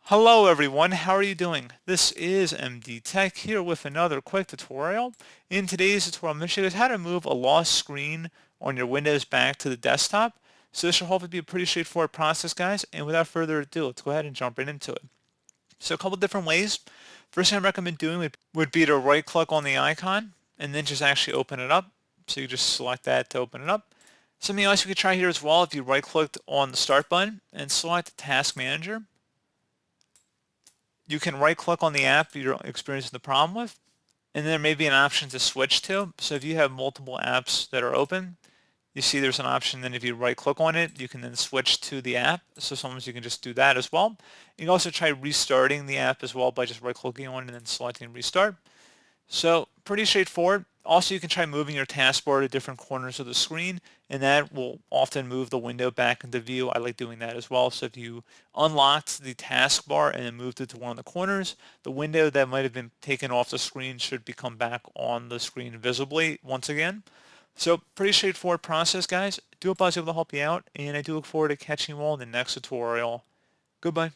Hello everyone, how are you doing? This is MD Tech here with another quick tutorial. In today's tutorial, I'm going to show you guys how to move a lost screen on your Windows back to the desktop. So this should hopefully be a pretty straightforward process, guys. And without further ado, let's go ahead and jump right into it. So a couple different ways. First thing I recommend doing would be to right click on the icon and then just actually open it up. So you just select that to open it up. Something else you could try here as well, if you right clicked on the start button and select the task manager, you can right click on the app you're experiencing the problem with, and then there may be an option to switch to. So if you have multiple apps that are open, you see there's an option, then if you right click on it, you can then switch to the app. So sometimes you can just do that as well. You can also try restarting the app as well by just right clicking on it and then selecting restart. So pretty straightforward. Also, you can try moving your taskbar to different corners of the screen, and that will often move the window back into view. I like doing that as well. So if you unlocked the taskbar and then moved it to one of the corners, the window that might have been taken off the screen should become back on the screen visibly once again. So pretty straightforward process, guys. I do hope I was able to help you out, and I do look forward to catching you all in the next tutorial. Goodbye.